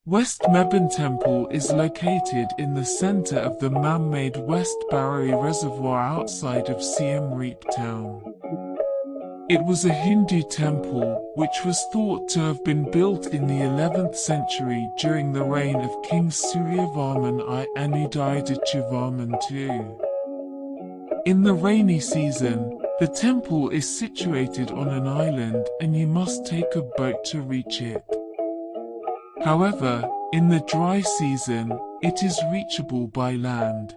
West Mebon Temple is located in the center of the man-made West Baray reservoir outside of Siem Reap town. It was a Hindu temple, which was thought to have been built in the 11th century during the reign of King Suryavarman I Anudayadachivarman II. In the rainy season, the temple is situated on an island and you must take a boat to reach it. However, in the dry season, it is reachable by land.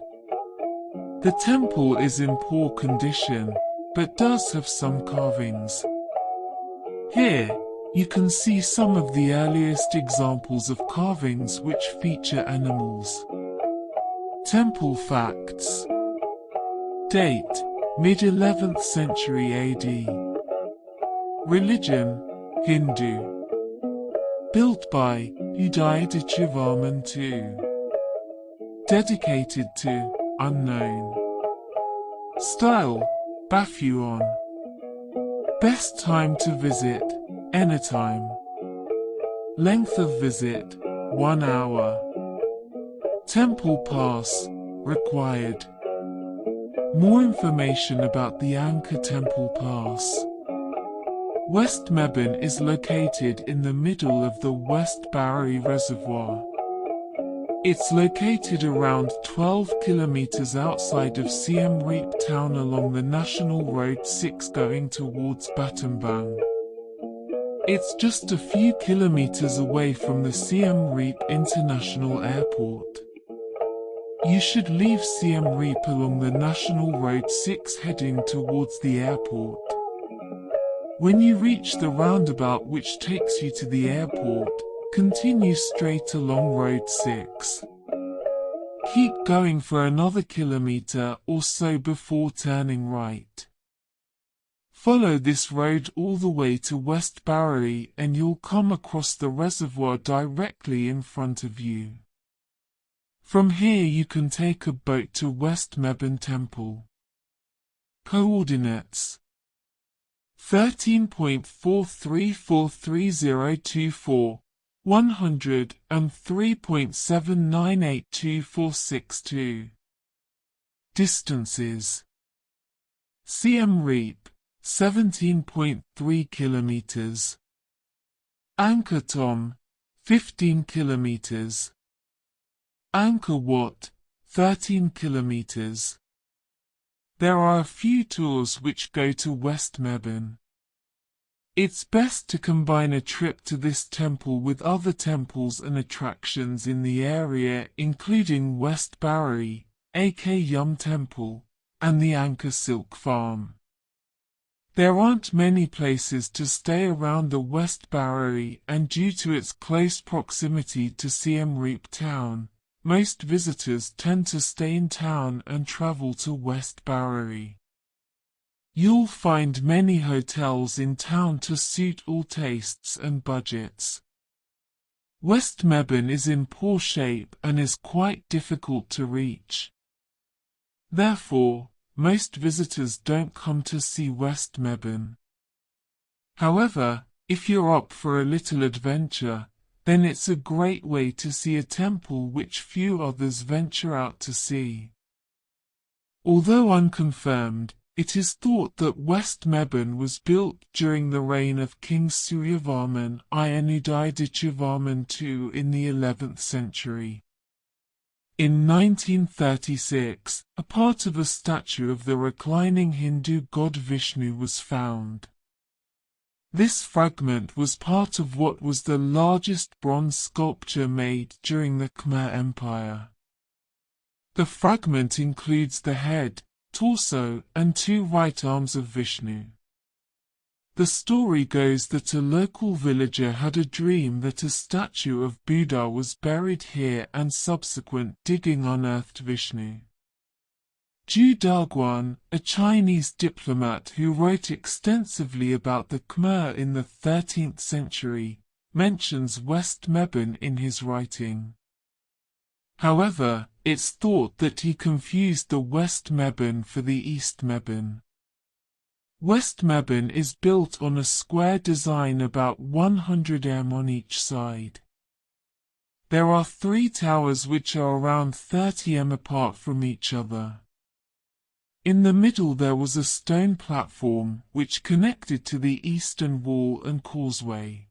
The temple is in poor condition, but does have some carvings. Here, you can see some of the earliest examples of carvings which feature animals. Temple facts. Date: mid-11th century AD. Religion: Hindu. Built by Udayadachivarman II. Dedicated to unknown. Style: Bafuan. Best time to visit: anytime. Length of visit: 1 hour. Temple pass required. More information about the Angkor Temple Pass. West Mebon is located in the middle of the West Baray Reservoir. It's located around 12 kilometers outside of Siem Reap town along the National Road 6 going towards Battambang. It's just a few kilometers away from the Siem Reap International Airport. You should leave Siem Reap along the National Road 6 heading towards the airport. When you reach the roundabout which takes you to the airport, continue straight along Road 6. Keep going for another kilometer or so before turning right. Follow this road all the way to West Baray and you'll come across the reservoir directly in front of you. From here you can take a boat to West Mebon Temple. Coordinates: 13.43430024, 103.79822462. Distances: Siem Reap, 17.3 kilometers. Angkor Thom, 15 kilometers. Angkor Wat, 13 kilometers. There are a few tours which go to West Mebon. It's best to combine a trip to this temple with other temples and attractions in the area, including West Baray, AK Yum Temple, and the Angkor Silk Farm. There aren't many places to stay around the West Baray, and due to its close proximity to Siem Reap town, most visitors tend to stay in town and travel to West Baray. You'll find many hotels in town to suit all tastes and budgets. West Mebon is in poor shape and is quite difficult to reach. Therefore, most visitors don't come to see West Mebon. However, if you're up for a little adventure, then it's a great way to see a temple which few others venture out to see. Although unconfirmed, it is thought that West Mebon was built during the reign of King Suryavarman I Anudayadachivarman II in the 11th century. In 1936, a part of a statue of the reclining Hindu god Vishnu was found. This fragment was part of what was the largest bronze sculpture made during the Khmer Empire. The fragment includes the head, torso, and 2 right arms of Vishnu. The story goes that a local villager had a dream that a statue of Buddha was buried here and subsequent digging unearthed Vishnu. Zhu Daguan, a Chinese diplomat who wrote extensively about the Khmer in the 13th century, mentions West Mebon in his writing. However, it's thought that he confused the West Mebon for the East Mebon. West Mebon is built on a square design about 100 m on each side. There are 3 towers which are around 30 m apart from each other. In the middle there was a stone platform which connected to the eastern wall and causeway.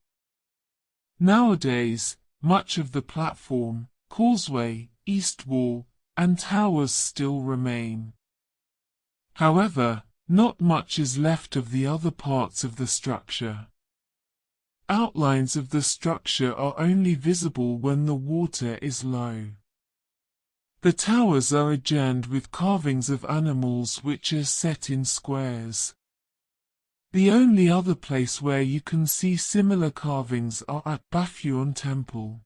Nowadays, much of the platform, causeway, east wall, and towers still remain. However, not much is left of the other parts of the structure. Outlines of the structure are only visible when the water is low. The towers are adorned with carvings of animals which are set in squares. The only other place where you can see similar carvings are at Battambang Temple.